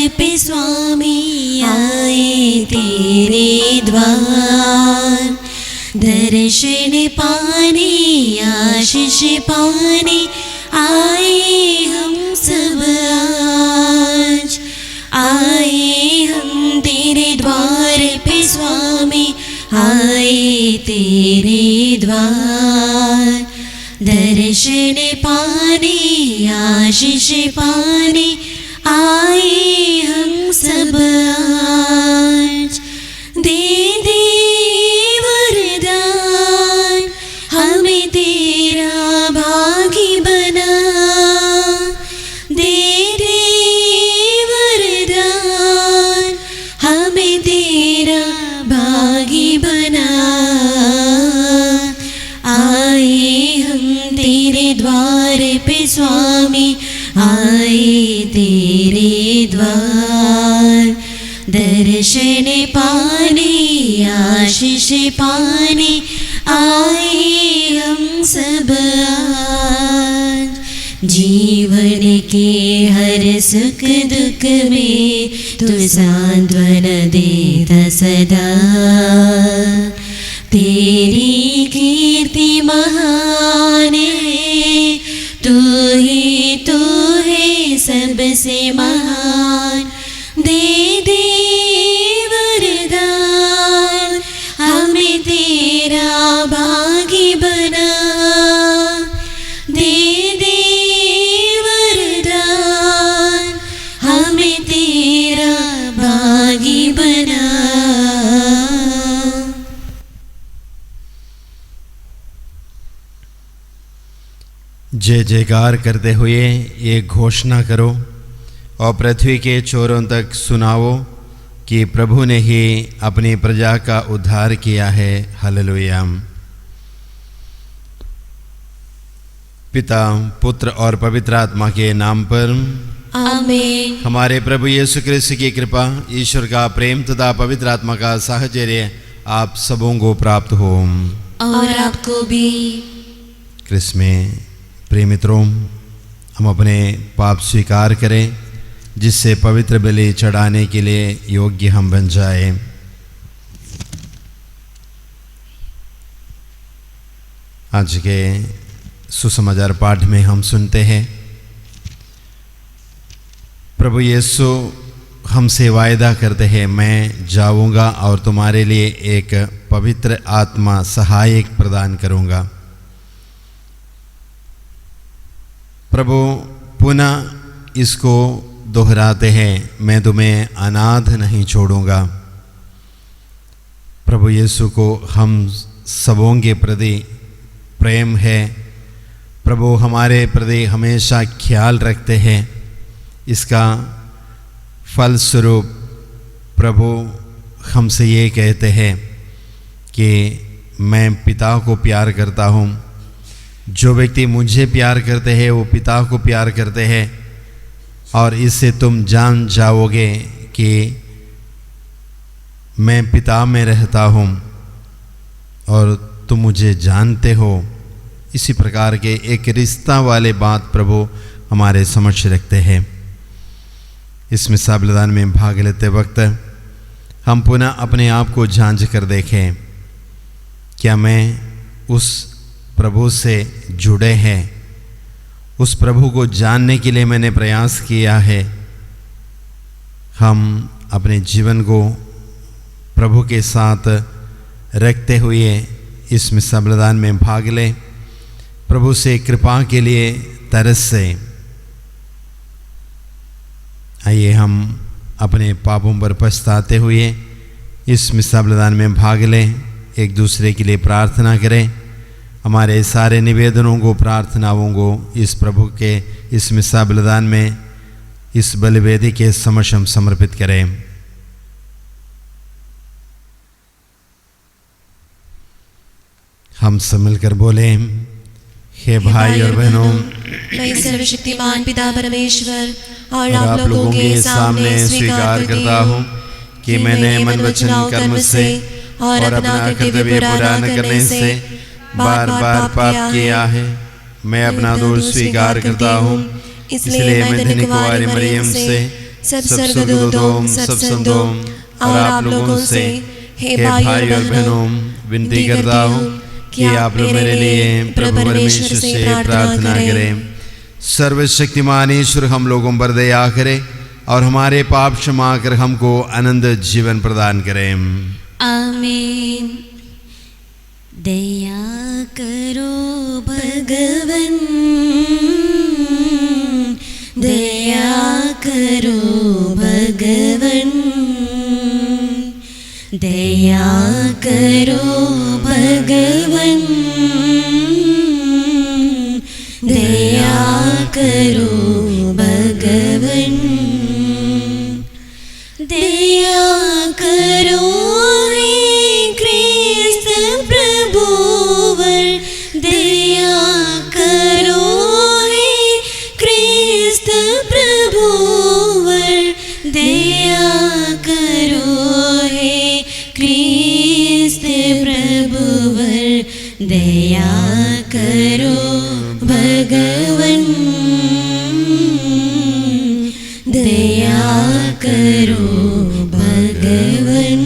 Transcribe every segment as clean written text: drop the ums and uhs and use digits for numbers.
पे स्वामी आए तेरे द्वार, दर्शन पाने आशीष पाने आए हम सब आज। आए हम तेरे द्वार पे स्वामी आए तेरे द्वार, दर्शन पाने आशीष पाने आए हम सब आज। दे दे वरदान हमें तेरा भागी बना, दे दे वरदान हमें तेरा भागी बना। आए हम तेरे द्वार पे स्वामी आए तेरे द्वार, दर्शन पाने आशीष पाने आए हम सब आज। जीवन के हर सुख दुख में तू सांत्वना देता सदा, तेरी कीर्ति महान है, तू है सबसे महान। दे दे वरदान हमें तेरा भागी बना, दे दे वरदान हमें तेरा भागी बना। जय जयकार करते हुए ये घोषणा करो और पृथ्वी के छोरों तक सुनाओ कि प्रभु ने ही अपनी प्रजा का उद्धार किया है। हालेलुया। पिता पुत्र और पवित्र आत्मा के नाम पर आमीन। हमारे प्रभु यीशु क्रिस्त की कृपा, ईश्वर का प्रेम तथा पवित्र आत्मा का साहचर्य आप सबों को प्राप्त हो और आपको भी। क्रिस्त में प्रिय मित्रों, हम अपने पाप स्वीकार करें जिससे पवित्र बलि चढ़ाने के लिए योग्य हम बन जाए। आज के सुसमाचार पाठ में हम सुनते हैं, प्रभु यीशु हमसे वायदा करते हैं, मैं जाऊंगा और तुम्हारे लिए एक पवित्र आत्मा सहायक प्रदान करूंगा। प्रभु पुनः इसको दोहराते हैं, मैं तुम्हें अनाथ नहीं छोड़ूंगा। प्रभु यीशु को हम सबों के प्रति प्रेम है, प्रभु हमारे प्रति हमेशा ख्याल रखते हैं। इसका फलस्वरूप प्रभु हमसे ये कहते हैं कि मैं पिता को प्यार करता हूँ। जो व्यक्ति मुझे प्यार करते हैं वो पिता को प्यार करते हैं, और इससे तुम जान जाओगे कि मैं पिता में रहता हूँ और तुम मुझे जानते हो। इसी प्रकार के एक रिश्ता वाले बात प्रभु हमारे समक्ष रखते हैं। इस मिसा बलिदान में भाग लेते वक्त हम पुनः अपने आप को जांच कर देखें, क्या मैं उस प्रभु से जुड़े हैं, उस प्रभु को जानने के लिए मैंने प्रयास किया है। हम अपने जीवन को प्रभु के साथ रखते हुए इस मिसा बलिदान में भाग लें, प्रभु से कृपा के लिए तरस से। आइए हम अपने पापों पर पछताते हुए इस मिसा बलिदान में भाग लें, एक दूसरे के लिए प्रार्थना करें। हमारे सारे निवेदनों को, प्रार्थनाओं को इस प्रभु के इस मिसा बलिदान में, इस बलिवेदी के समक्ष हम समर्पित करें। हम सब मिलकर बोले, हे भाई और बहनों, मैं सर्वशक्तिमान पिता परमेश्वर और आप लोगों के सामने स्वीकार करता हूँ कि मैंने मन वचन कर्म से और अपना कर्तव्य पूरा न करने से बार बार पाप किया है। मैं अपना दोष स्वीकार करता हूँ, इसलिए मैं धन्य कुंवारी मरियम से सब स्वर्गदूतों, सब संतों और आप लोगों से हे भाई और बहनों विनती करता हूँ कि आप लोग मेरे लिए प्रभु परमेश्वर से प्रार्थना करें। सर्वशक्तिमान ईश्वर हम लोगों पर दया करे और हमारे पाप क्षमा कर हमको आनंद जीवन प्रदान करें। आमीन। दया करो भगवन, दया करो भगवन, दया करो भगवन, दया करो भगवन, दया करो हे क्रिस्त प्रभुवर, दया करो हे क्रिस्त प्रभुवर, दया करो हे क्रिस्त प्रभुवर, दया करो भगवन, दया करो भगवन।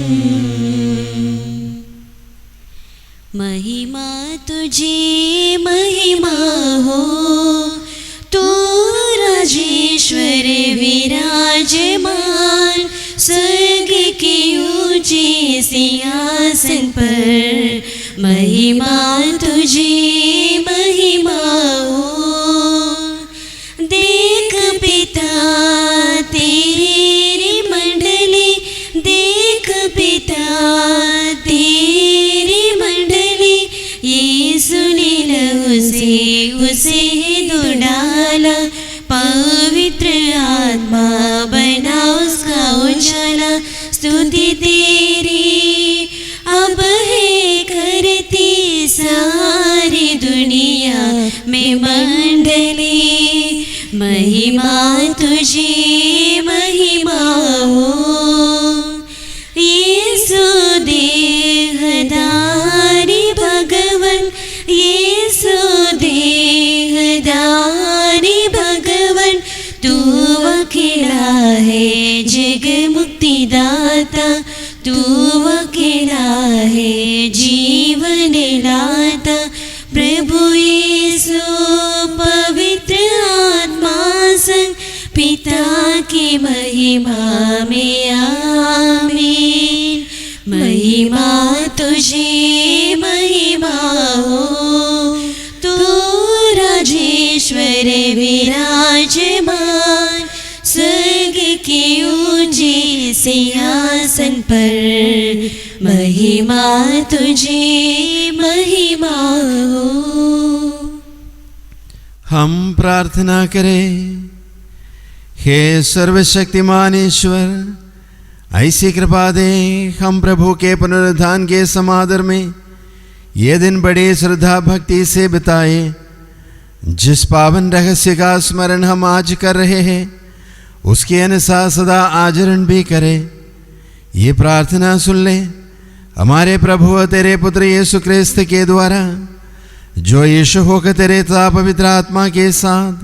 महिमा तुझे महिमा हो, तू राजेश्वर विराजमान, स्वर्ग के ऊंचे सिंहासन पर, महिमा तुझे महिमा हो। देख पिता तेरी मंडली, देख पिता तेरी मंडली, यीशु ने लहू से उसे धो डाला, पवित्र आत्मा बना उसका उजाला, स्तुति तेरी अब है करती सारी दुनिया में मंडली, महिमा तुझे महिमा हो। यीशु देहधारी भगवन, यीशु देहधारी भगवन, तू अकेला है जग मुक्तिदाता, तू अकेला है जीवन लाता, प्रभु यीशु पवित्र आत्मा संग, पिता की महिमा में आमीन। महिमा तुझे महिमा हो, तू राजेश्वर विराजमान, स्वर्ग के ऊंचे सिंहासन पर, महिमा तुझे महिमा हो। हम प्रार्थना करें। हे सर्वशक्तिमान ईश्वर, ऐसी कृपा दे हम प्रभु के पुनरुत्थान के समादर में ये दिन बड़ी श्रद्धा भक्ति से बिताए। जिस पावन रहस्य का स्मरण हम आज कर रहे हैं उसके अनुसार सदा आचरण भी करें। ये प्रार्थना सुन ले हमारे प्रभु और तेरे पुत्र यीशु क्रिस्त के द्वारा, जो यीशु होकर तेरे तथा पवित्र आत्मा के साथ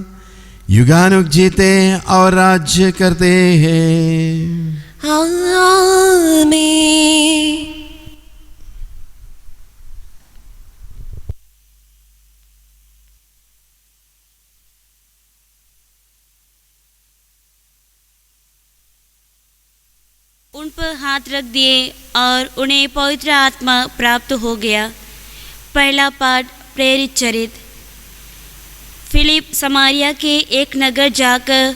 युगानुग जीते और राज्य करते हैं। आमीन। उन पर हाथ रख दिए और उन्हें पवित्र आत्मा प्राप्त हो गया। पहला पाठ प्रेरित चरित्र। फिलिप समारिया के एक नगर जाकर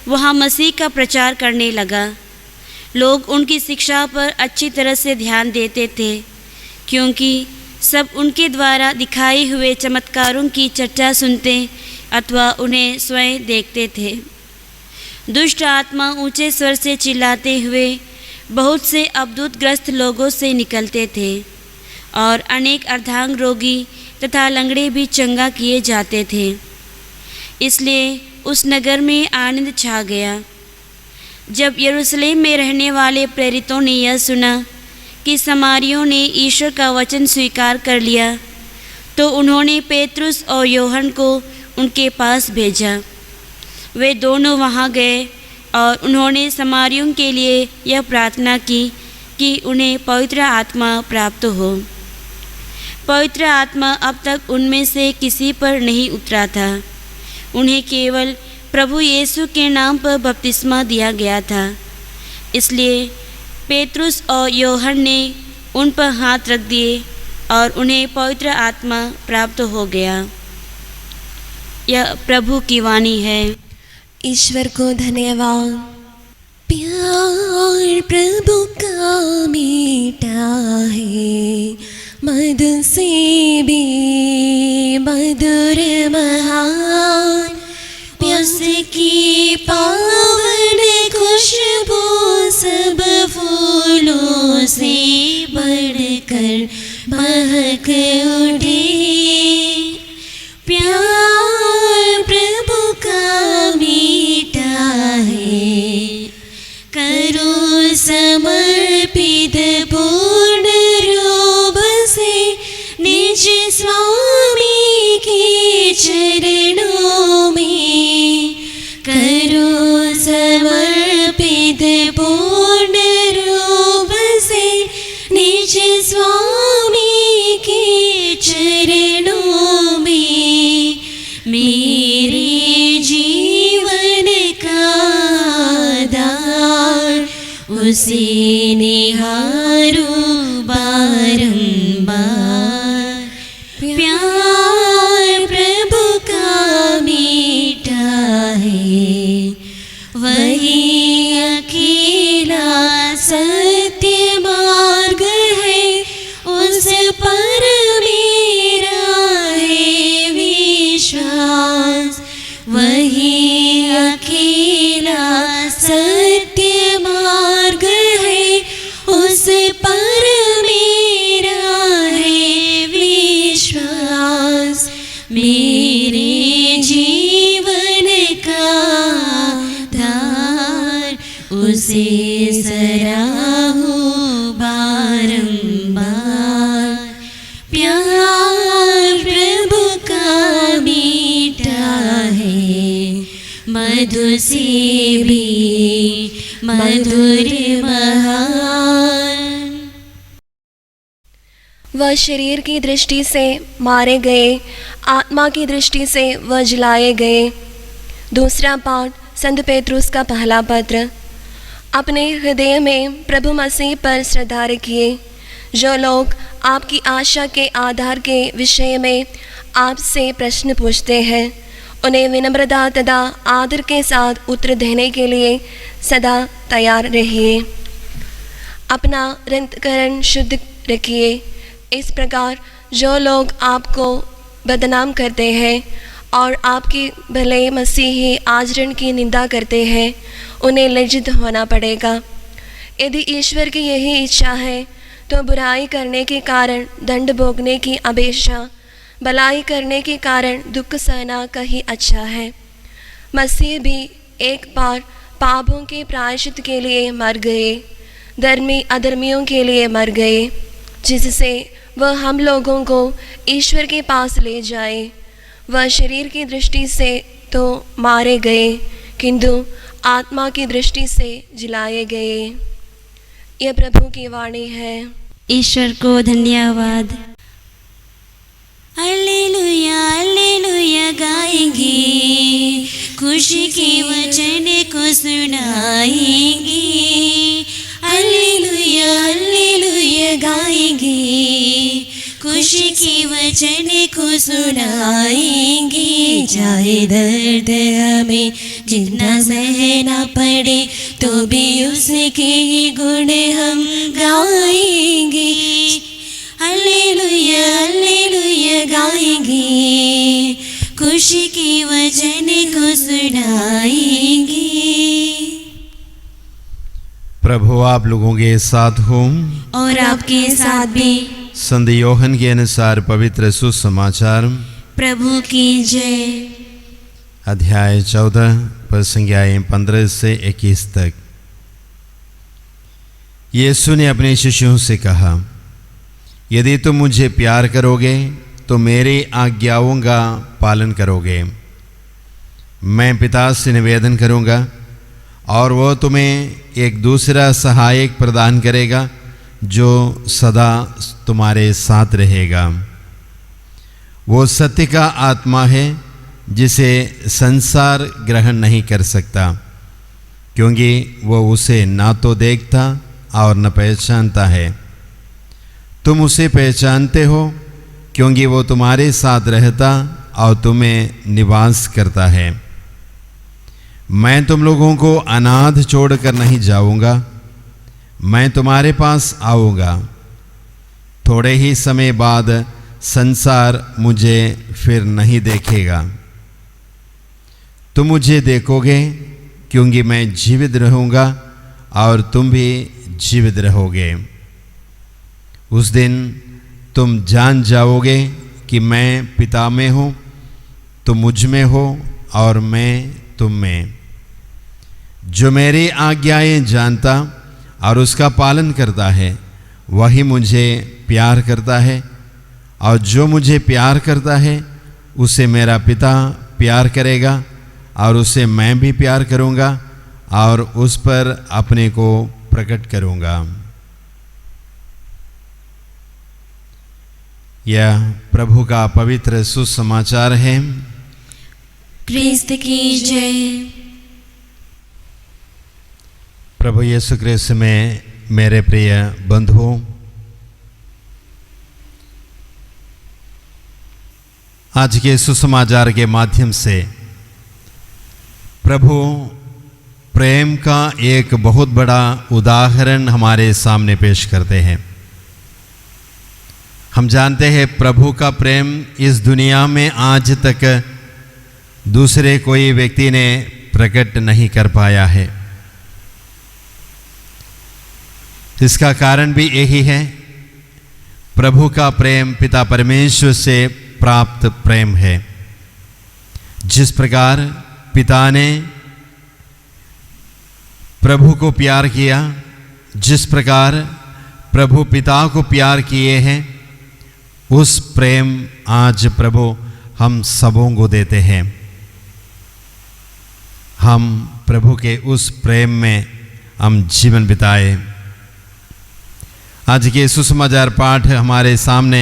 वहाँ मसीह का प्रचार करने लगा। लोग उनकी शिक्षा पर अच्छी तरह से ध्यान देते थे, क्योंकि सब उनके द्वारा दिखाए हुए चमत्कारों की चर्चा सुनते अथवा उन्हें स्वयं देखते थे। दुष्ट आत्मा ऊंचे स्वर से चिल्लाते हुए बहुत से अद्भुतग्रस्त लोगों से निकलते थे और अनेक अर्धांग रोगी तथा लंगड़े भी चंगा किए जाते थे। इसलिए उस नगर में आनंद छा गया। जब यरूशलेम में रहने वाले प्रेरितों ने यह सुना कि समारियों ने ईश्वर का वचन स्वीकार कर लिया, तो उन्होंने पेतरुस और यूहन्ना को उनके पास भेजा। वे दोनों वहाँ गए और उन्होंने समारियों के लिए यह प्रार्थना की कि उन्हें पवित्र आत्मा प्राप्त हो। पवित्र आत्मा अब तक उनमें से किसी पर नहीं उतरा था। उन्हें केवल प्रभु यीशु के नाम पर बपतिस्मा दिया गया था। इसलिए पेतरुस और यूहन्ना ने उन पर हाथ रख दिए और उन्हें पवित्र आत्मा प्राप्त हो गया। यह प्रभु की वाणी है। ईश्वर को धन्यवाद। प्यार प्रभु का मीठा है, मधु से भी मधुर महान, उसकी पावन खुशबू सब फूलों से बढ़कर महक उठे। प्यार प्रभु का मीठा है, करो समर्पित पूर्ण रूप से निज स्वामी के चरणों में। करो समर्पित पूर्ण रूप से निज स्वामी के चरणों में। मेरे जीवन का आधार उसे निहारो बारंबार। प्यार प्रभु का मीठा है, वही अकेला सत्य मार्ग है, उस पर मेरा है विश्वास। वही अकेला सत्य मार्ग है, उस पर मेरा है विश्वास। मेरे जीवन का आधार उसे सराहूं बारंबार। प्यार प्रभु का मीठा है, मधु से भी मधुर महान। वह शरीर की दृष्टि से मारे गए, आत्मा की दृष्टि से वह जलाए गए। दूसरा पाठ संत पेतरुस का पहला पत्र। अपने हृदय में प्रभु मसीह पर श्रद्धा रखिए। जो लोग आपकी आशा के आधार के विषय में आपसे प्रश्न पूछते हैं, उन्हें विनम्रता तथा आदर के साथ उत्तर देने के लिए सदा तैयार रहिए। अपना अंतःकरण शुद्ध रखिए। इस प्रकार जो लोग आपको बदनाम करते हैं और आपके भले मसीही आचरण की निंदा करते हैं, उन्हें लज्जित होना पड़ेगा। यदि ईश्वर की यही इच्छा है तो बुराई करने के कारण दंड भोगने की अपेक्षा भलाई करने के कारण दुख सहना कहीं अच्छा है। मसीह भी एक बार पापों के प्रायश्चित के लिए मर गए, धर्मी अधर्मियों के लिए मर गए, जिससे वह हम लोगों को ईश्वर के पास ले जाए। वह शरीर की दृष्टि से तो मारे गए, किंतु आत्मा की दृष्टि से जलाए गए। यह प्रभु की वाणी है। ईश्वर को धन्यवाद। हालेलुया हालेलुया गाएंगे, खुशी के वचन को सुनाएंगे। हालेलुया हालेलुया गाएंगे, खुशी के वचन को सुनाएंगे। चाहे दर्द हमें जितना सहना पड़े, तो भी उसके ही गुण हम गाएंगे। हालेलुया हालेलुया गाएंगे, खुशी के वचन को सुनाएंगे। प्रभु आप लोगों के साथ हो और आपके साथ भी। संत यूहन्ना के अनुसार पवित्र सुसमाचार। प्रभु की जय। अध्याय 14 पर संज्ञाएं 15 से 21 तक। यीशु ने अपने शिष्यों से कहा, यदि तुम मुझे प्यार करोगे तो मेरी आज्ञाओं का पालन करोगे। मैं पिता से निवेदन करूंगा और वो तुम्हें एक दूसरा सहायक प्रदान करेगा जो सदा तुम्हारे साथ रहेगा। वो सत्य का आत्मा है जिसे संसार ग्रहण नहीं कर सकता, क्योंकि वो उसे ना तो देखता और न पहचानता है। तुम उसे पहचानते हो क्योंकि वो तुम्हारे साथ रहता और तुम्हें निवास करता है। मैं तुम लोगों को अनाथ छोड़कर नहीं जाऊंगा, मैं तुम्हारे पास आऊँगा। थोड़े ही समय बाद संसार मुझे फिर नहीं देखेगा, तुम मुझे देखोगे क्योंकि मैं जीवित रहूँगा और तुम भी जीवित रहोगे। उस दिन तुम जान जाओगे कि मैं पिता में हूँ, तुम मुझ में हो और मैं तुम में। जो मेरी आज्ञाएं जानता और उसका पालन करता है वही मुझे प्यार करता है, और जो मुझे प्यार करता है उसे मेरा पिता प्यार करेगा और उसे मैं भी प्यार करूँगा और उस पर अपने को प्रकट करूँगा। यह प्रभु का पवित्र सुसमाचार है। क्रिस्त की जय। प्रभु यीशु क्रिस्त में मेरे प्रिय बंधुओं, आज के सुसमाचार के माध्यम से प्रभु प्रेम का एक बहुत बड़ा उदाहरण हमारे सामने पेश करते हैं। हम जानते हैं प्रभु का प्रेम इस दुनिया में आज तक दूसरे कोई व्यक्ति ने प्रकट नहीं कर पाया है। इसका कारण भी यही है, प्रभु का प्रेम पिता परमेश्वर से प्राप्त प्रेम है। जिस प्रकार पिता ने प्रभु को प्यार किया, जिस प्रकार प्रभु पिता को प्यार किए हैं, उस प्रेम आज प्रभु हम सबों को देते हैं। हम प्रभु के उस प्रेम में हम जीवन बिताए। आज के सुसमाचार पाठ हमारे सामने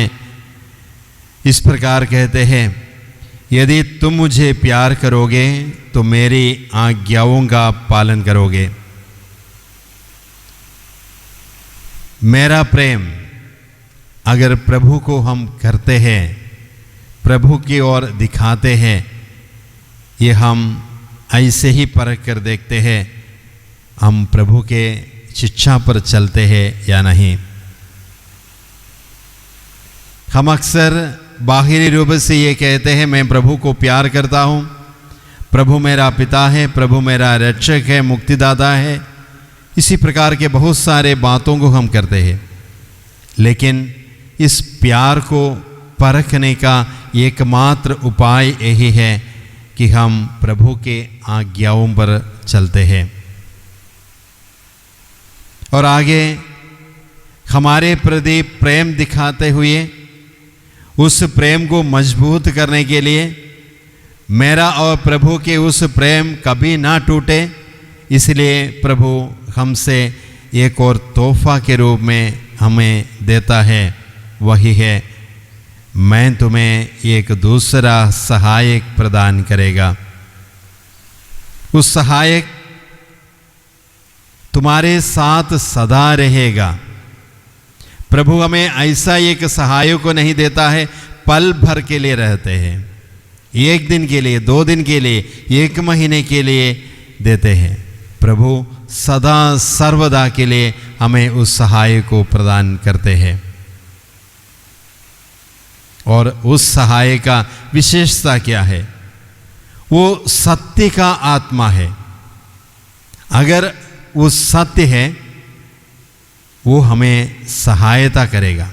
इस प्रकार कहते हैं, यदि तुम मुझे प्यार करोगे तो मेरी आज्ञाओं का पालन करोगे। मेरा प्रेम अगर प्रभु को हम करते हैं, प्रभु की ओर दिखाते हैं, ये हम ऐसे ही परख कर देखते हैं हम प्रभु के शिक्षा पर चलते हैं या नहीं। हम अक्सर बाहरी रूप से ये कहते हैं मैं प्रभु को प्यार करता हूँ, प्रभु मेरा पिता है, प्रभु मेरा रक्षक है, मुक्तिदाता है। इसी प्रकार के बहुत सारे बातों को हम करते हैं, लेकिन इस प्यार को परखने का एकमात्र उपाय यही है कि हम प्रभु के आज्ञाओं पर चलते हैं। और आगे हमारे प्रति प्रेम दिखाते हुए उस प्रेम को मजबूत करने के लिए मेरा और प्रभु के उस प्रेम कभी ना टूटे, इसलिए प्रभु हमसे एक और तोहफा के रूप में हमें देता है। वही है, मैं तुम्हें एक दूसरा सहायक प्रदान करेगा। उस सहायक तुम्हारे साथ सदा रहेगा। प्रभु हमें ऐसा एक सहायक को नहीं देता है पल भर के लिए रहते हैं, एक दिन के लिए, 2 दिन के लिए, 1 महीने के लिए देते हैं। प्रभु सदा सर्वदा के लिए हमें उस सहायक को प्रदान करते हैं। और उस सहायक का विशेषता क्या है? वो सत्य का आत्मा है। अगर वो सत्य है वो हमें सहायता करेगा।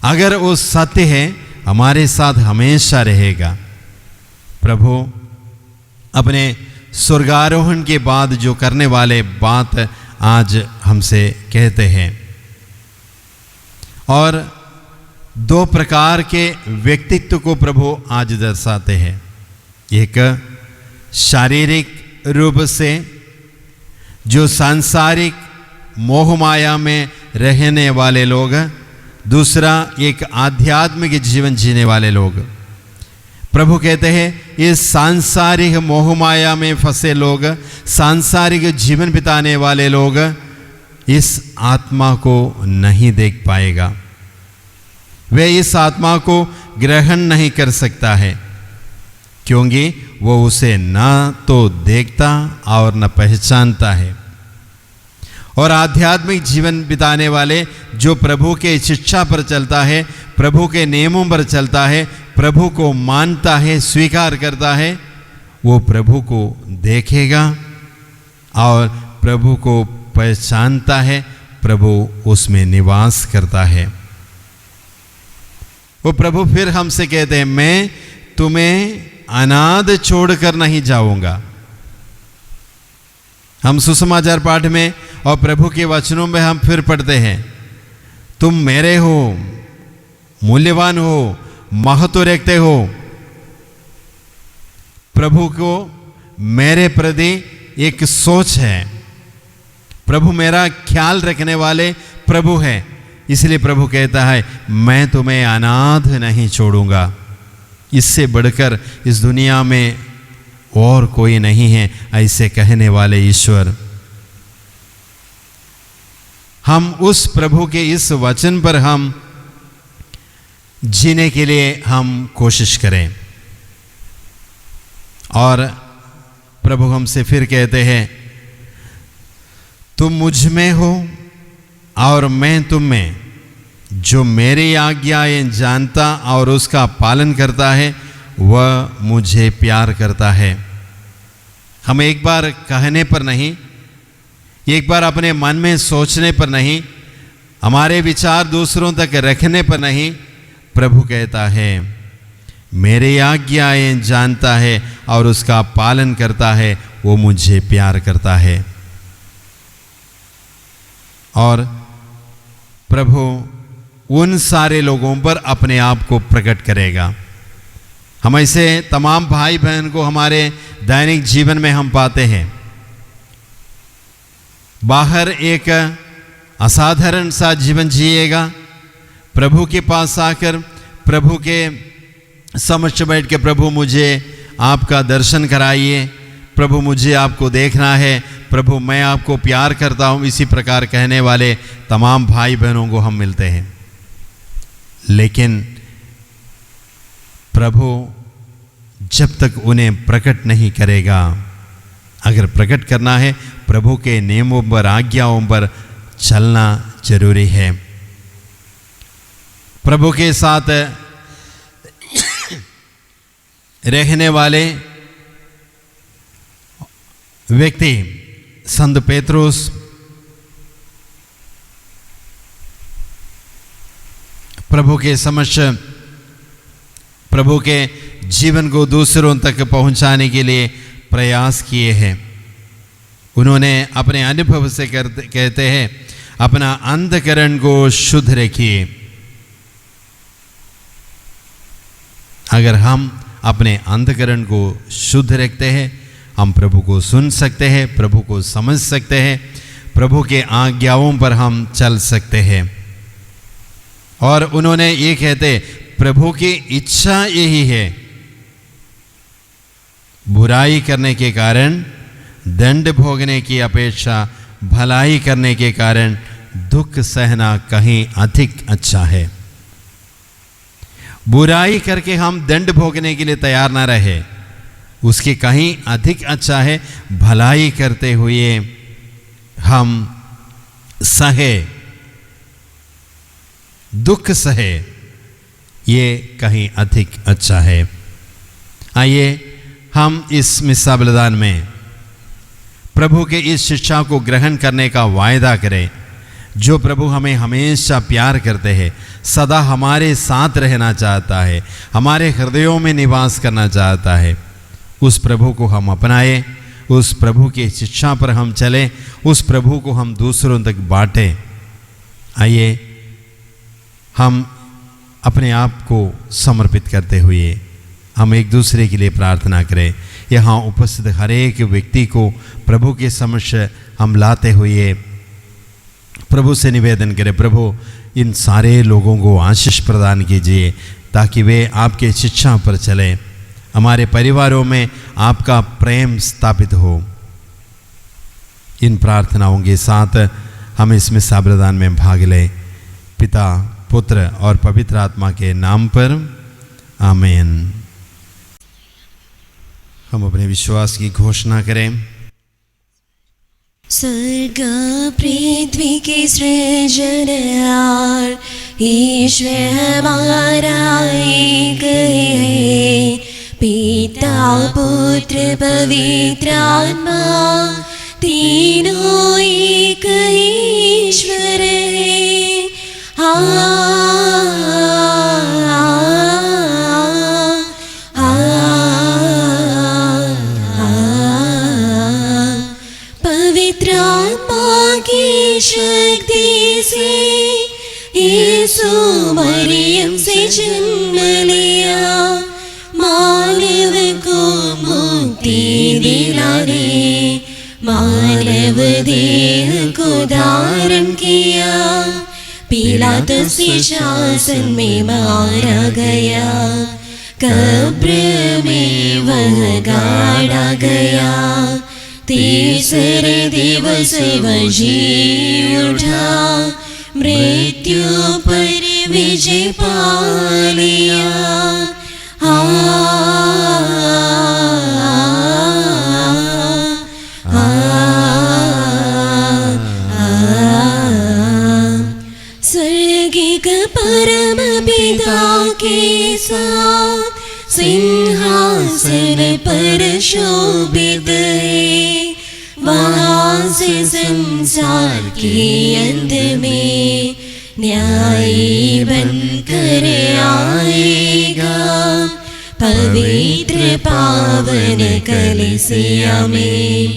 अगर वो सत्य है हमारे साथ हमेशा रहेगा। प्रभु अपने स्वर्गारोहण के बाद जो करने वाले बात आज हमसे कहते हैं, और 2 प्रकार के व्यक्तित्व को प्रभु आज दर्शाते हैं। एक शारीरिक रूप से जो सांसारिक मोह माया में रहने वाले लोग, दूसरा एक आध्यात्मिक जीवन जीने वाले लोग। प्रभु कहते हैं इस सांसारिक मोह माया में फंसे लोग, सांसारिक जीवन बिताने वाले लोग इस आत्मा को नहीं देख पाएगा, वे इस आत्मा को ग्रहण नहीं कर सकता है, क्योंकि वो उसे ना तो देखता और न पहचानता है। और आध्यात्मिक जीवन बिताने वाले जो प्रभु के शिक्षा पर चलता है, प्रभु के नियमों पर चलता है, प्रभु को मानता है, स्वीकार करता है, वो प्रभु को देखेगा और प्रभु को पहचानता है, प्रभु उसमें निवास करता है। वो प्रभु फिर हमसे कहते हैं, मैं तुम्हें अनाथ छोड़कर नहीं जाऊंगा। हम सुसमाचार पाठ में और प्रभु के वचनों में हम फिर पढ़ते हैं, तुम मेरे हो, मूल्यवान हो, महत्व रखते हो। प्रभु को मेरे प्रति एक सोच है, प्रभु मेरा ख्याल रखने वाले प्रभु है, इसलिए प्रभु कहता है मैं तुम्हें अनाथ नहीं छोड़ूंगा। इससे बढ़कर इस दुनिया में और कोई नहीं है ऐसे कहने वाले ईश्वर। हम उस प्रभु के इस वचन पर हम जीने के लिए हम कोशिश करें। और प्रभु हमसे फिर कहते हैं, तुम मुझ में हो और मैं तुम में, जो मेरी आज्ञाएं जानता और उसका पालन करता है वह मुझे प्यार करता है। हम एक बार कहने पर नहीं, एक बार अपने मन में सोचने पर नहीं, हमारे विचार दूसरों तक रखने पर नहीं, प्रभु कहता है मेरी आज्ञाएं जानता है और उसका पालन करता है, वो मुझे प्यार करता है। और प्रभु उन सारे लोगों पर अपने आप को प्रकट करेगा। हम ऐसे तमाम भाई बहन को हमारे दैनिक जीवन में हम पाते हैं। बाहर एक असाधारण सा जीवन जिएगा, प्रभु के पास आकर प्रभु के समक्ष बैठ के, प्रभु मुझे आपका दर्शन कराइए, प्रभु मुझे आपको देखना है, प्रभु मैं आपको प्यार करता हूँ, इसी प्रकार कहने वाले तमाम भाई बहनों को हम मिलते हैं। लेकिन प्रभु जब तक उन्हें प्रकट नहीं करेगा, अगर प्रकट करना है प्रभु के नियमों पर, आज्ञाओं पर चलना जरूरी है। प्रभु के साथ रहने वाले व्यक्ति संत पेत्रुस प्रभु के समक्ष प्रभु के जीवन को दूसरों तक पहुंचाने के लिए प्रयास किए हैं। उन्होंने अपने अनुभव से कहते हैं, अपना अंतःकरण को शुद्ध रखिए। अगर हम अपने अंतःकरण को शुद्ध रखते हैं, हम प्रभु को सुन सकते हैं, प्रभु को समझ सकते हैं, प्रभु के आज्ञाओं पर हम चल सकते हैं। और उन्होंने ये कहते, प्रभु की इच्छा यही है, बुराई करने के कारण दंड भोगने की अपेक्षा भलाई करने के कारण दुख सहना कहीं अधिक अच्छा है। बुराई करके हम दंड भोगने के लिए तैयार ना रहे, उसके कहीं अधिक अच्छा है भलाई करते हुए हम सहे, दुख सहे, ये कहीं अधिक अच्छा है। आइए हम इस मिस्सा बलिदान में प्रभु के इस शिक्षा को ग्रहण करने का वायदा करें, जो प्रभु हमें हमेशा प्यार करते हैं, सदा हमारे साथ रहना चाहता है, हमारे हृदयों में निवास करना चाहता है। उस प्रभु को हम अपनाएं, उस प्रभु की शिक्षा पर हम चलें, उस प्रभु को हम दूसरों तक बांटें। आइए हम अपने आप को समर्पित करते हुए हम एक दूसरे के लिए प्रार्थना करें। यहाँ उपस्थित हर एक व्यक्ति को प्रभु के समक्ष हम लाते हुए प्रभु से निवेदन करें, प्रभु इन सारे लोगों को आशीष प्रदान कीजिए ताकि वे आपके शिक्षा पर चलें, हमारे परिवारों में आपका प्रेम स्थापित हो। इन प्रार्थनाओं के साथ हम इस मिसा प्रदान में भाग लें। पिता, पुत्र और पवित्र आत्मा के नाम पर आमीन। हम अपने विश्वास की घोषणा करें। स्वर्ग पृथ्वी के सृजनहार ईश्वर हमारा एक है, पिता पुत्र पवित्र आत्मा तीनों एक ईश्वर है। पवित्र आत्मा की शक्ति से यीशु मरियम से जन्म लिया, मानव को मुक्ति दिलाने मानव देह को धारण किया, पिलातुस के शासन में मारा गया, कब्र में वह गाड़ा गया, तीसरे दिवस वह जी उठा, मृत्यु पर विजय पा लिया। स्वर्गिक परम पिता के साथ सिंहासन पर शोभित है, वहाँ से संसार के अंत में न्यायी बनकर आएगा। पवित्र पावन कलीसिया में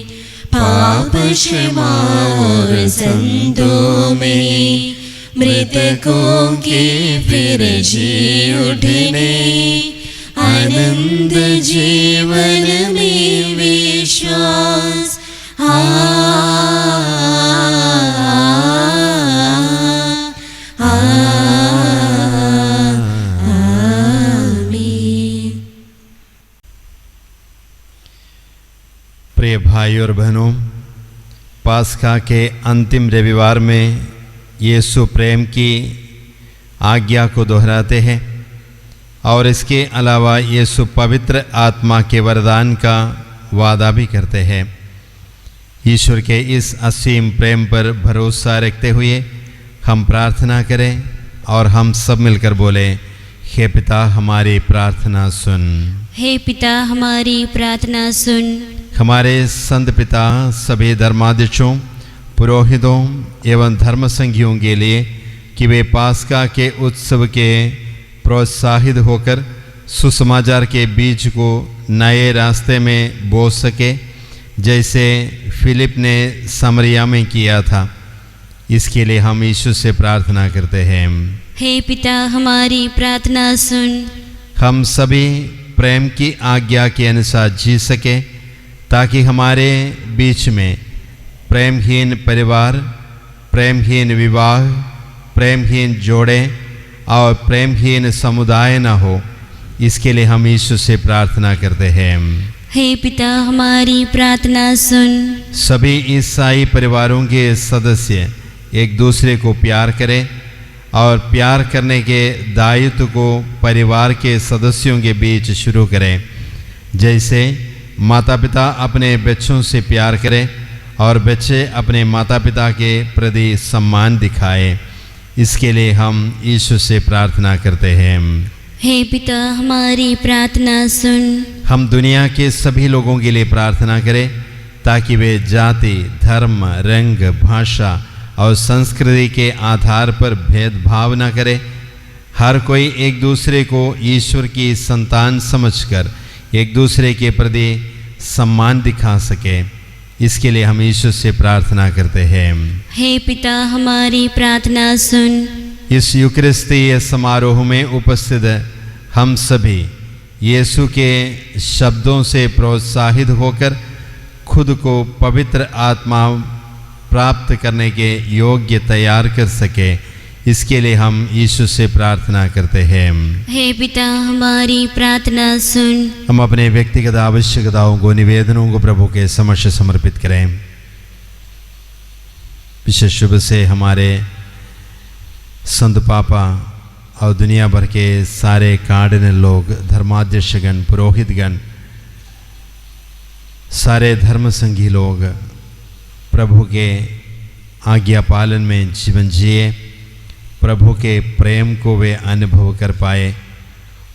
पाप क्षमा और संतों में मृतकों के फिर जी उठने, आनंद जीवन में विश्वास। प्रिय भाई और बहनों, पास्का के अंतिम रविवार में यीशु प्रेम की आज्ञा को दोहराते हैं और इसके अलावा यीशु पवित्र आत्मा के वरदान का वादा भी करते हैं। ईश्वर के इस असीम प्रेम पर भरोसा रखते हुए हम प्रार्थना करें और हम सब मिलकर बोले, हे पिता हमारी प्रार्थना सुन। हे पिता हमारी प्रार्थना सुन। हमारे संत पिता सभी धर्माध्यक्षों, पुरोहितों एवं धर्म संघियों के लिए कि वे पास्का के उत्सव के प्रोत्साहित होकर सुसमाचार के बीज को नए रास्ते में बो सके, जैसे फिलिप ने समरिया में किया था, इसके लिए हम यीशु से प्रार्थना करते हैं। हे पिता हमारी प्रार्थना सुन। हम सभी प्रेम की आज्ञा के अनुसार जी सके, ताकि हमारे बीच में प्रेमहीन परिवार, प्रेमहीन विवाह, प्रेमहीन जोड़े और प्रेमहीन समुदाय न हो, इसके लिए हम यीशु से प्रार्थना करते हैं। हे पिता हमारी प्रार्थना सुन। सभी ईसाई परिवारों के सदस्य एक दूसरे को प्यार करें और प्यार करने के दायित्व को परिवार के सदस्यों के बीच शुरू करें, जैसे माता पिता अपने बच्चों से प्यार करें और बच्चे अपने माता पिता के प्रति सम्मान दिखाएं। इसके लिए हम यीशु से प्रार्थना करते हैं। हे पिता हमारी प्रार्थना सुन। हम दुनिया के सभी लोगों के लिए प्रार्थना करें, ताकि वे जाति, धर्म, रंग, भाषा और संस्कृति के आधार पर भेदभाव न करें। हर कोई एक दूसरे को ईश्वर की संतान समझकर एक दूसरे के प्रति सम्मान दिखा सके, इसके लिए हम यीशु से प्रार्थना करते हैं। हे पिता हमारी प्रार्थना सुन। इस यूकरिस्तीय समारोह में उपस्थित हम सभी यीशु के शब्दों से प्रोत्साहित होकर खुद को पवित्र आत्मा प्राप्त करने के योग्य तैयार कर सके, इसके लिए हम यीशु से प्रार्थना करते हैं। हे पिता, हमारी प्रार्थना सुन। हम अपने व्यक्तिगत आवश्यकताओं को, निवेदनों को प्रभु के समक्ष समर्पित करें। विशेष रूप से हमारे संत पापा और दुनिया भर के सारे कार्डिनल लोग, धर्माध्यक्षगण, पुरोहितगण, सारे धर्म संघी लोग प्रभु के आज्ञा पालन में जीवन जिए, प्रभु के प्रेम को वे अनुभव कर पाए,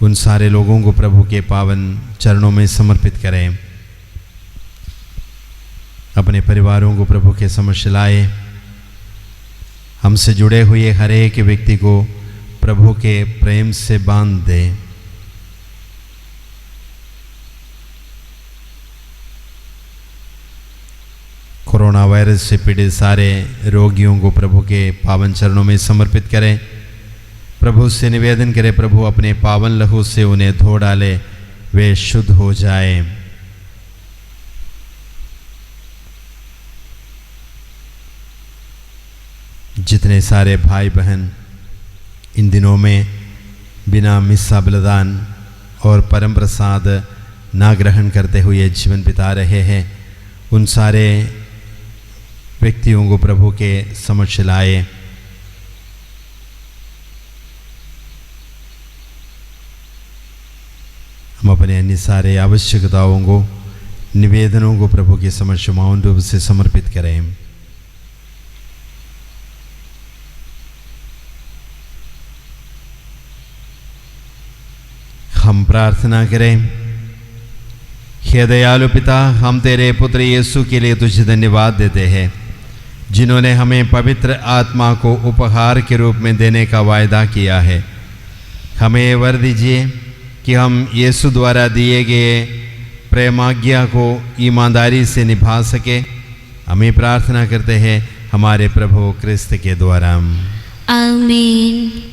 उन सारे लोगों को प्रभु के पावन चरणों में समर्पित करें। अपने परिवारों को प्रभु के समक्ष लाए। हमसे जुड़े हुए हर एक व्यक्ति को प्रभु के प्रेम से बांध दे। कोरोना वायरस से पीड़ित सारे रोगियों को प्रभु के पावन चरणों में समर्पित करें। प्रभु से निवेदन करें, प्रभु अपने पावन लहू से उन्हें धो डाले, वे शुद्ध हो जाएं। जितने सारे भाई बहन इन दिनों में बिना मिस्सा बलिदान और परम प्रसाद ना ग्रहण करते हुए जीवन बिता रहे हैं, उन सारे व्यक्तियों को प्रभु के समक्ष लाए। हम अपने अन्य सारे आवश्यकताओं को, निवेदनों को प्रभु के समक्ष मौन रूप से समर्पित करें। हम प्रार्थना करें। हे दयालु पिता, हम तेरे पुत्र यीशु के लिए तुझे धन्यवाद देते हैं, जिन्होंने हमें पवित्र आत्मा को उपहार के रूप में देने का वायदा किया है। हमें वर दीजिए कि हम यीशु द्वारा दिए गए प्रेमाज्ञा को ईमानदारी से निभा सके। हमें प्रार्थना करते हैं हमारे प्रभु क्रिस्त के द्वारा, आमीन।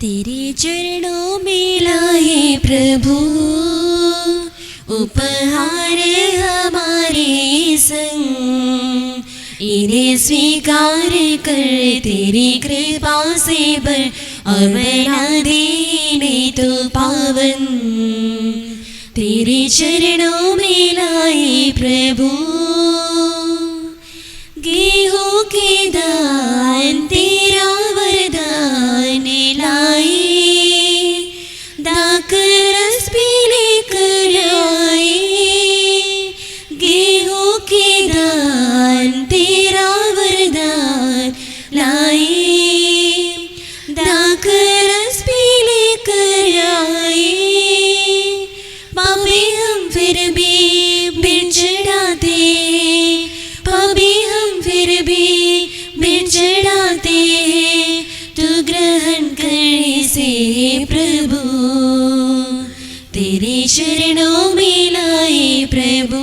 तेरे चरणों में लाए प्रभु उपहार हमारे संग, इन्हें स्वीकार कर तेरी कृपा से भर और बना दे इन्हें तो पावन। तेरे चरणों में लाए प्रभु गेहूं के दान, तेरा वरदान लाए, दाकर रस भी लेकर आए। गेहूं के दान, तेरा वरदान लाए, दाकर रस भी लेकर आए। पापी हम फिर भी बिन चढ़ाते, पापी हम फिर भी बिन चढ़ाते, तू ग्रहण करे से प्रभु। तेरे चरणों में लाए प्रभु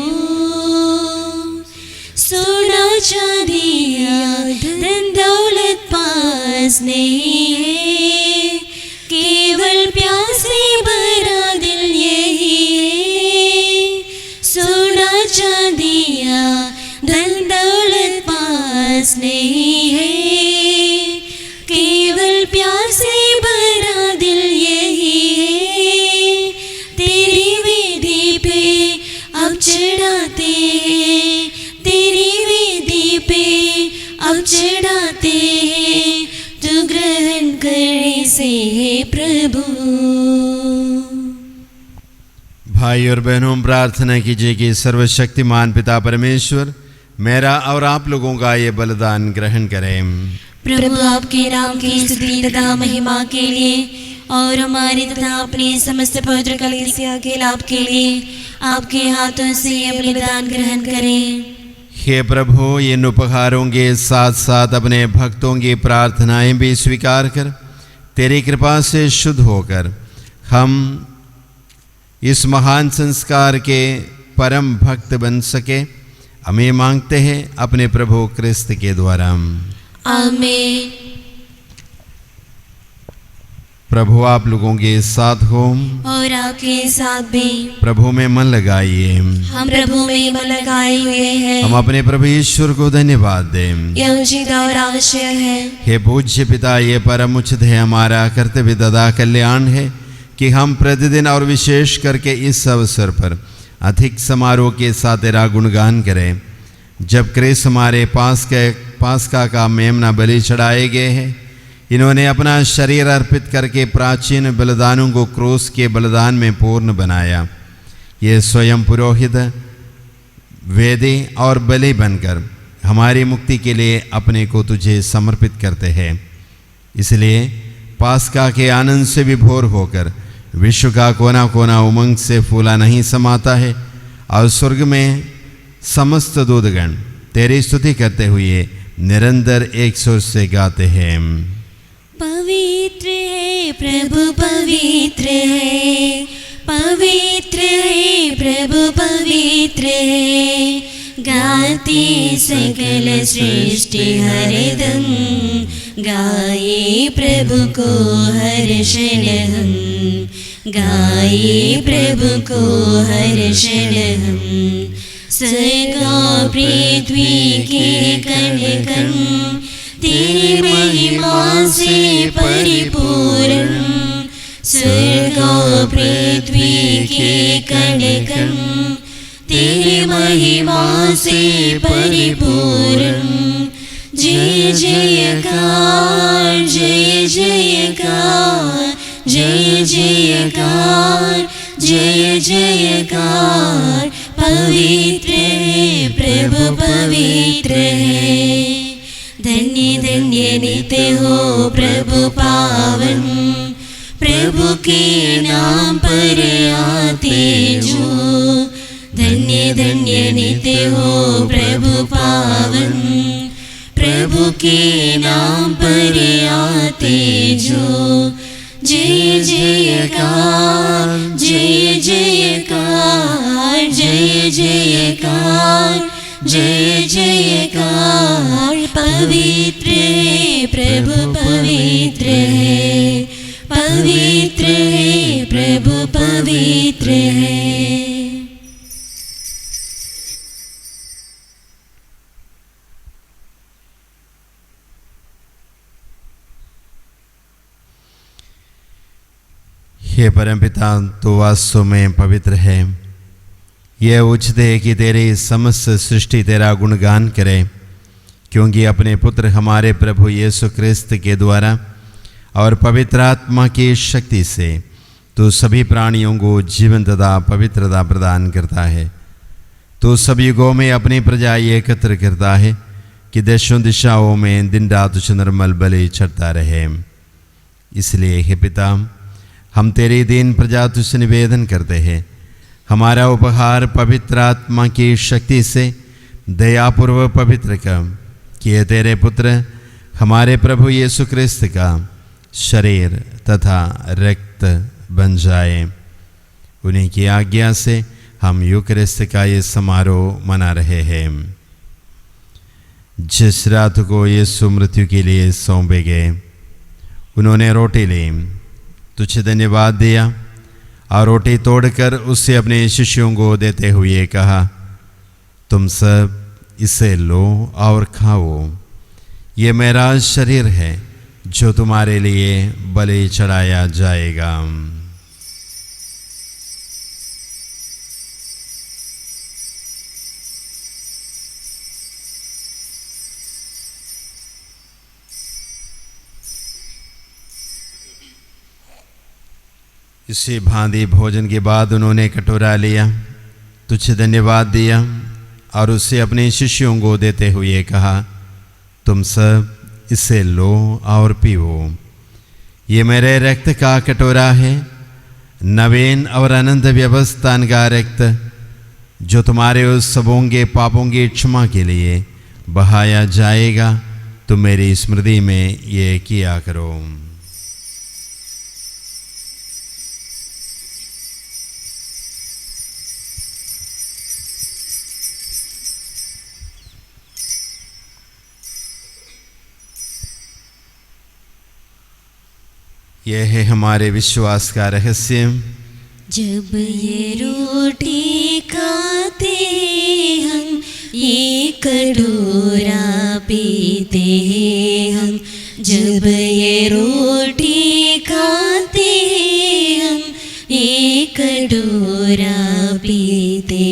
सोना चांदिया धन दौलत पास नहीं है, केवल प्यासे भरा दिल यही है। सोना चांदिया धन दौलत पास नहीं है, केवल प्यासे भरा दिल यही है। तेरी वेदी पे अब चढ़ाते हैं, तेरी वेदी पे अब चढ़ाते हैं, तू ग्रहण करे से प्रभु। भाई और बहनों, प्रार्थना कीजिए कि सर्वशक्तिमान पिता परमेश्वर मेरा और आप लोगों का ये बलिदान ग्रहण करें। प्रभु आपके नाम की स्तुति तथा महिमा के लिए और हमारे तथा अपने समस्त पवित्र कलीसिया के लाभ के लिए आपके हाथों से ये बलिदान ग्रहण करें। हे प्रभु, इन उपहारों के साथ साथ अपने भक्तों की प्रार्थनाएं भी स्वीकार कर तेरी कृपा से शुद्ध होकर हम इस महान संस्कार के परम भक्त बन सके, हमें मांगते हैं अपने प्रभु क्रिस्त के द्वारा। आमीन। प्रभु आप लोगों के साथ हो और आपके साथ भी। प्रभु में मन लगाइए। हम प्रभु में मन लगाए हुए हैं। हम अपने प्रभु ईश्वर को धन्यवाद दें। यह उचित और आवश्यक है। हे पूज्य पिता, ये परम उचित है, हमारा कर्तव्य तथा कल्याण है कि हम प्रतिदिन और विशेष करके इस अवसर पर अधिक समारोह के साथ तेरा गुणगान करें। जब क्रिस्त हमारे पास्का का मेमना बलि चढ़ाए गए हैं, इन्होंने अपना शरीर अर्पित करके प्राचीन बलिदानों को क्रूस के बलिदान में पूर्ण बनाया। ये स्वयं पुरोहित, वेदी और बलि बनकर हमारी मुक्ति के लिए अपने को तुझे समर्पित करते हैं। इसलिए पास्का के आनंद से विभोर होकर विश्व का कोना कोना उमंग से फूला नहीं समाता है, और स्वर्ग में समस्त दूतगण तेरी स्तुति करते हुए निरंतर एक सुर से गाते हैं। पवित्र है प्रभु, पवित्र है, पवित्र है प्रभु, पवित्र है। गाते सकल सृष्टि हरदम, गाए प्रभु को हर्षण हम, गाए प्रभु को हर्षण हम। स्वर्ग पृथ्वी के कण कण तेरी महिमा से परिपूर्ण, स्वर्ग पृथ्वी के कण कण तेरी महिमा से परिपूर्ण। जय जयकार, जय जयकार, जय जयकार, जय जयकार। पवित्र है प्रभु, पवित्र है। धन्य धन्य नित्य हो प्रभु पावन, प्रभु के नाम पर आते जो। धन्य धन्य नित्य हो प्रभु पावन, प्रभु के नाम पर आते जो। जय जयकार, जय जयकार, जय जयकार, जय जयकार। पवित्र है प्रभु, पवित्र है, पवित्र है प्रभु, पवित्र है। हे परमपिता, तो वास्तव में पवित्र है। यह उचित है कि तेरी समस्त सृष्टि तेरा गुणगान करे, क्योंकि अपने पुत्र हमारे प्रभु यीशु क्रिस्त के द्वारा और पवित्र आत्मा की शक्ति से तू सभी प्राणियों को जीवन तथा पवित्रता प्रदान करता है। तू सभी युगों में अपनी प्रजा एकत्र करता है कि देशों दिशाओं में दिन रात तुझ निर्मल बलि चढ़ता रहे। इसलिए हे पिता, हम तेरी दीन प्रजा तुझसे निवेदन करते हैं, हमारा उपहार पवित्र आत्मा की शक्ति से दयापूर्वक पवित्र कर, कि ये तेरे पुत्र हमारे प्रभु यीशु क्रिस्त का शरीर तथा रक्त बन जाए। उन्हीं की आज्ञा से हम यूकरिस्त का ये समारोह मना रहे हैं। जिस रात को यीशु मृत्यु के लिए सौंपे गए, उन्होंने रोटी ली, तुझे धन्यवाद दिया और रोटी तोड़कर उससे अपने शिष्यों को देते हुए कहा, तुम सब इसे लो और खाओ, ये मेरा शरीर है जो तुम्हारे लिए बलि चढ़ाया जाएगा। इसी भांति भोजन के बाद उन्होंने कटोरा लिया, तुझे धन्यवाद दिया और उसे अपने शिष्यों को देते हुए कहा, तुम सब इसे लो और पीओ, ये मेरे रक्त का कटोरा है, नवीन और अनंत व्यवस्थान का रक्त, जो तुम्हारे उस सबों के पापों की क्षमा के लिए बहाया जाएगा। तुम मेरी स्मृति में ये किया करो। यह है हमारे विश्वास का रहस्य। जब ये रोटी खाते हम, ये कटोरा पीते हम, जब ये रोटी खाते हम, ये कटोरा पीते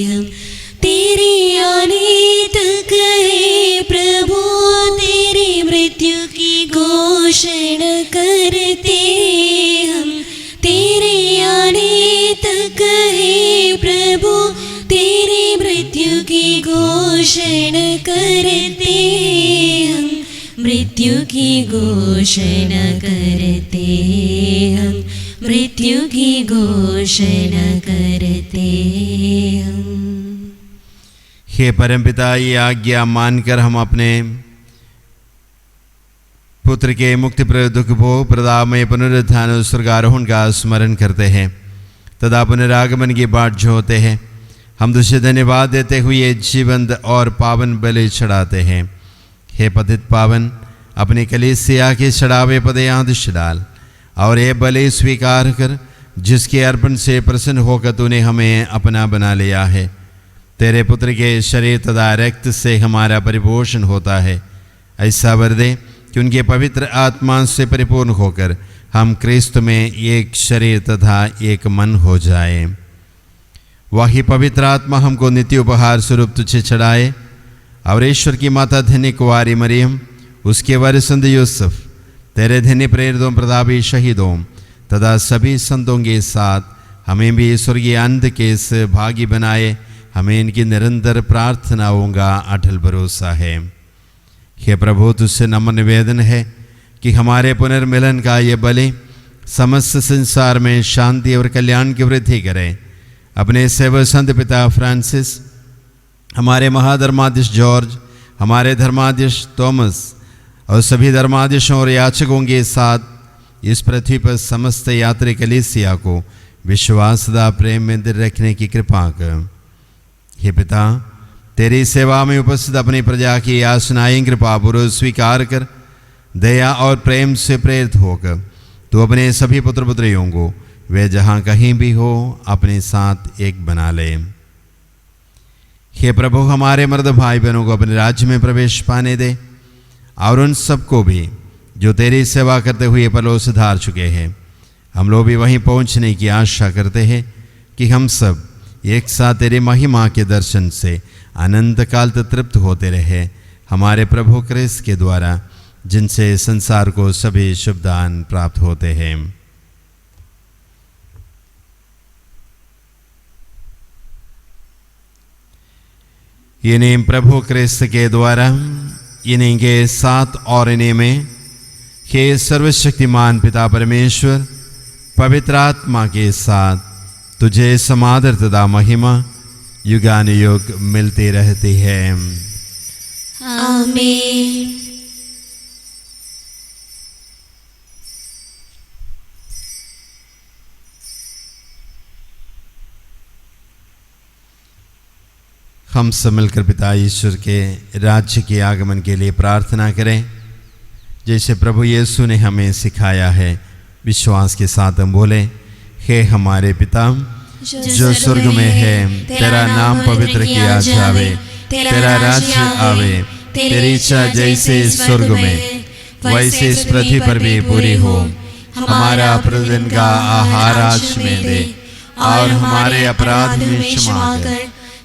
हम, तेरी आने तक है प्रभु तेरी मृत्यु की घोषणा करते हम, तेरे आने तक है प्रभु तेरी मृत्यु की घोषणा करते हम, मृत्यु की घोषणा करते हम, मृत्यु की घोषणा करते हम। हे परमपिता, ये आज्ञा मानकर हम अपने पुत्र के मुक्तिप्रद दुख भोग प्रदामय पुनरुत्थान और स्वर्गारोहण का स्मरण करते हैं तथा पुनरागमन की बाट जोते हैं। हम तुझे धन्यवाद देते हुए जीवंत और पावन बलि चढ़ाते हैं। हे पतित पावन, अपनी कलीसिया के चढ़ावे पदे आदिश डाल और ये बलि स्वीकार कर, जिसके अर्पण से प्रसन्न होकर तूने हमें अपना बना लिया है। तेरे पुत्र के शरीर तथा रक्त से हमारा परिपोषण होता है। ऐसा वर दे कि उनके पवित्र आत्मा से परिपूर्ण होकर हम क्रिस्त में एक शरीर तथा एक मन हो जाए। वही पवित्र आत्मा हमको नित्य उपहार स्वरूप तुझे चढ़ाए और ईश्वर की माता धन्य कुंवारी मरियम, उसके वर संत यूसुफ, तेरे धन्य प्रेरितों प्रतापी शहीदों तथा सभी संतों के साथ हमें भी स्वर्गीय आनंद के भागी बनाए। हमें इनकी निरंतर प्रार्थनाओं का अटल भरोसा है। हे प्रभु, तुझसे नम्र निवेदन है कि हमारे पुनर्मिलन का ये बलि समस्त संसार में शांति और कल्याण की वृद्धि करें। अपने सेवक संत पिता फ्रांसिस, हमारे महाधर्माधीश जॉर्ज, हमारे धर्माधीश थॉमस और सभी धर्माधीशों और याचकों के साथ इस पृथ्वी पर समस्त यात्री कलीसिया को विश्वास तथा प्रेम में दृढ़ रखने की कृपा कर। हे पिता, तेरी सेवा में उपस्थित अपनी प्रजा की याचनाएं कृपापूर्वक स्वीकार कर दया और प्रेम से प्रेरित होकर तू अपने सभी पुत्र पुत्रियों को वे जहाँ कहीं भी हो अपने साथ एक बना ले। हे प्रभु, हमारे मर्द भाई बहनों को अपने राज्य में प्रवेश पाने दे और उन सबको भी जो तेरी सेवा करते हुए परलोक सिधार चुके हैं। हम लोग भी वहीं पहुँचने की आशा करते हैं कि हम सब एक साथ तेरी महिमा के दर्शन से अनंत काल तक तृप्त होते रहे। हमारे प्रभु क्रिस्त के द्वारा, जिनसे संसार को सभी शुभ दान प्राप्त होते हैं। इन्हीं प्रभु क्रिस्त के द्वारा, इन्हीं के साथ और इन्हीं में हे सर्वशक्तिमान पिता परमेश्वर पवित्र आत्मा के साथ तुझे समादर तथा महिमा युगानुयुग मिलती रहती है। आमीन। हम सब मिलकर पिता ईश्वर के राज्य के आगमन के लिए प्रार्थना करें। जैसे प्रभु यीशु ने हमें सिखाया है, विश्वास के साथ हम बोले, हे हमारे पिता जो स्वर्ग में है, तेरा नाम पवित्र किया जावे, तेरा राज्य आवे, तेरी इच्छा जैसे स्वर्ग में वैसे इस पृथ्वी पर भी पूरी हो। हमारा प्रतिदिन का आहार आज में दे और हमारे अपराध में क्षमा कर,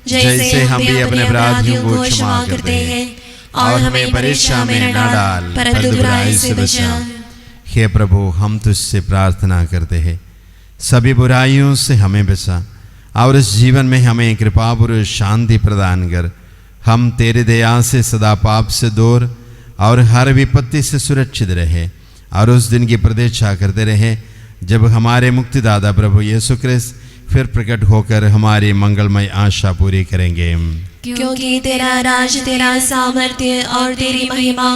जैसे हम भी अपने अपराधियों को क्षमा करते हैं, और हमें परीक्षा में न डाल पर बुराई से बचा। हे प्रभु, हम तुझसे प्रार्थना करते हैं, सभी बुराइयों से हमें बचा और इस जीवन में हमें कृपापूर्वक शांति प्रदान कर। हम तेरे दया से सदा पाप से दूर और हर विपत्ति से सुरक्षित रहे और उस दिन की प्रतीक्षा करते रहे जब हमारे मुक्तिदाता प्रभु यीशु क्रिस्त फिर प्रकट होकर हमारी मंगलमय आशा पूरी करेंगे। क्योंकि तेरा राज, तेरा सामर्थ्य और तेरी महिमा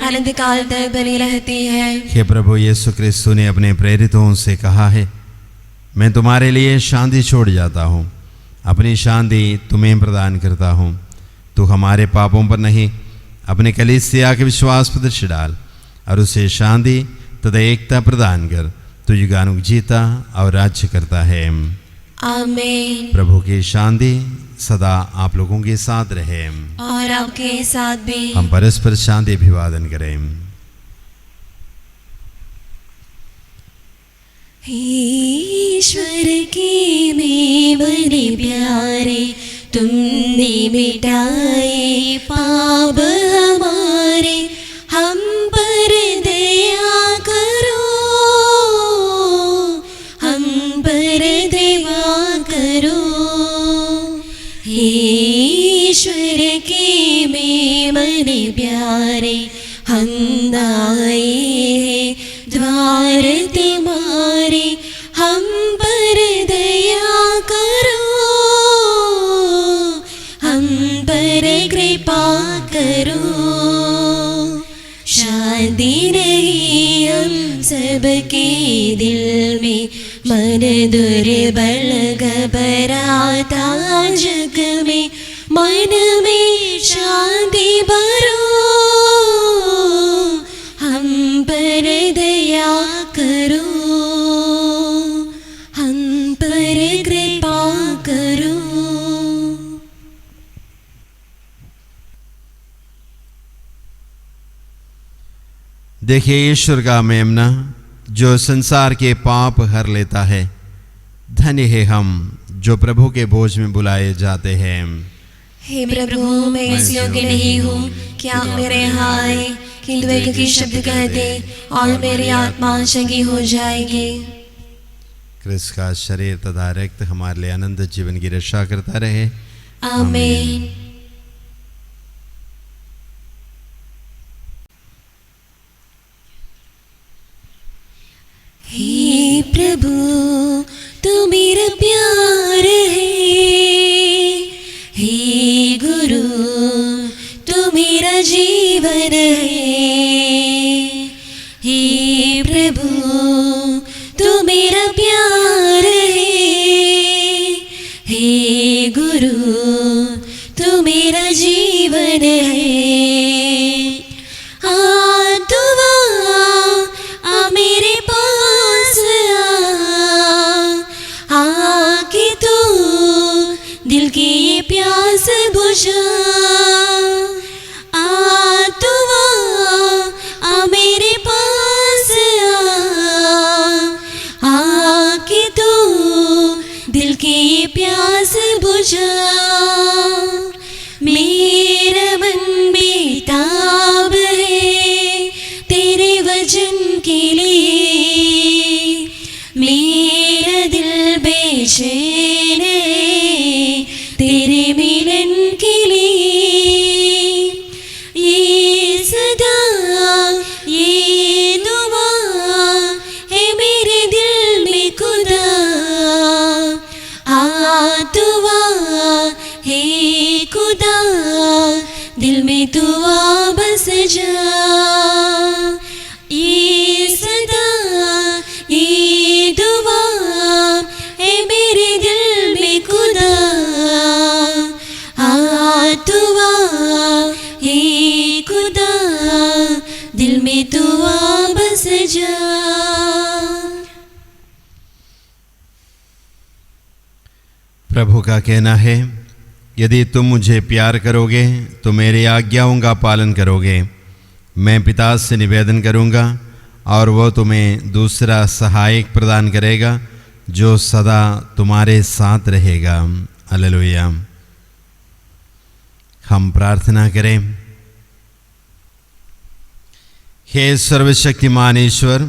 अनंत काल तक बनी रहती है। हे प्रभु यीशु क्रिस्तु ने अपने प्रेरितों से कहा है, मैं तुम्हारे लिए शांति छोड़ जाता हूँ, अपनी शांति तुम्हें प्रदान करता हूँ। तू हमारे पापों पर नहीं, अपने कलीसिया के विश्वास पर दृष्टि डाल और उसे शांति तथा एकता प्रदान कर। तू युगानुग जीता और राज्य करता है। आमीन। प्रभु की शांति सदा आप लोगों के साथ रहे और आपके साथ भी। हम परस्पर शांति अभिवादन करें। ईश्वर के मेवने प्यारे, तुमने मिटाए पाप हमारे, हम पर दया करो, हम पर दया करो। ईश्वर के मेवने प्यारे, हम आए हैं द्वार तुम्हारे, हम पर दया करो, हम पर कृपा करो। शांति नहीं हम सबके दिल में, मन दुर्बल घबराता जग में, मन में शांति भरो, हम पर दया करो, हम पर कृपा करो। देखिए ईश्वर का मेमना जो संसार के पाप हर लेता है। धन्य है हम जो प्रभु के भोज में बुलाए जाते हैं। हे प्रभु, मैं इस योग्य नहीं हूँ कि आप मेरे यहाँ आए, किंतु एक ही शब्द कहते और मेरी आत्मा चंगी हो जाएगी। क्रिस्त का शरीर तथा रक्त हमारे लिए अनंत जीवन की रक्षा करता रहे। आमीन। हे प्रभु, तू मेरा प्यार है, हे गुरु तू मेरा जीवन है। हे प्रभु, तू मेरा प्यार है, हे गुरु तू मेरा जीवन है। तू आ मेरे पास आके तू दिल की ये प्यास बुझा। तू आ मेरे पास आके तू दिल की ये प्यास बुझा। मेरा मन बेताब है तेरे वचन के लिए, मेरा दिल बेचैन है तेरे मिलन के लिए। ये सदा ये दुआ है मेरे दिल में खुदा। दुआ है खुदा, दिल में तू आ बस जा। ये सदा ये दुआ है मेरे दिल में खुदा। दुआ है खुदा, दिल में तू आ बस जा। प्रभु का कहना है, यदि तुम मुझे प्यार करोगे तो मेरी आज्ञाओं का पालन करोगे। मैं पिता से निवेदन करूंगा और वो तुम्हें दूसरा सहायक प्रदान करेगा जो सदा तुम्हारे साथ रहेगा। हालेलुया। हम प्रार्थना करें। हे सर्वशक्तिमान ईश्वर,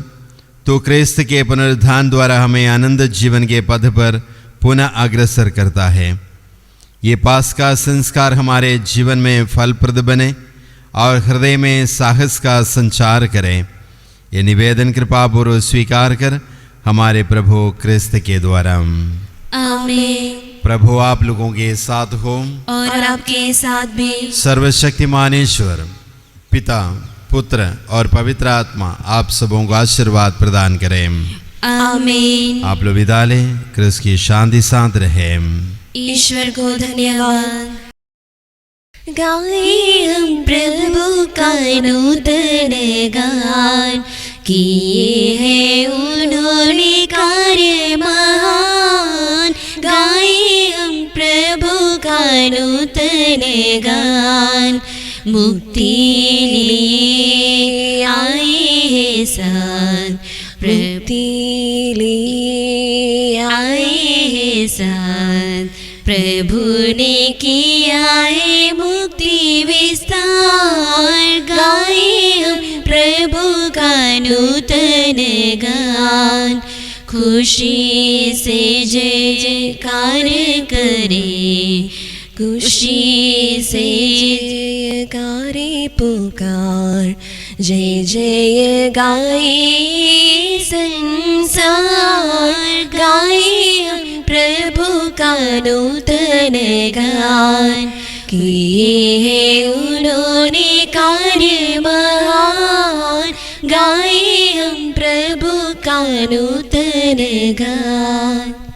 तो क्रिस्त के पुनरुत्थान द्वारा हमें आनंद जीवन के पथ पर पुनः अग्रसर करता है। ये पास्का संस्कार हमारे जीवन में फलप्रद बने और हृदय में साहस का संचार करें। ये निवेदन कृपापूर्वक स्वीकार कर हमारे प्रभु क्रिस्त के द्वारा। आमीन। प्रभु आप लोगों के साथ हो और आपके साथ भी। सर्वशक्तिमान ईश्वर पिता, पुत्र और पवित्र आत्मा आप सबों को आशीर्वाद प्रदान करें। आमीन। आप लोग विदा लें। क्रिस्त की शांति साथ रहे। ईश्वर को धन्यवाद। गाए हम प्रभु का नूतन गान, किए हैं उन्होंने कार्य महान, गाए हम प्रभु का नूतन गान। मुक्ति लिए आए हैं साथ, मुक्ति लिए आए हैं साथ, प्रभु ने किया है मुक्ति विस्तार, गाए हम प्रभु का नूतन गान। खुशी से जय जयकार करे, खुशी से जयकारे पुकार, जय जय गाए संसार, गाए हम प्रभु का नूतन गान। किए हैं उन्होंने कार्य महान, गाए हम प्रभु का नूतन गान।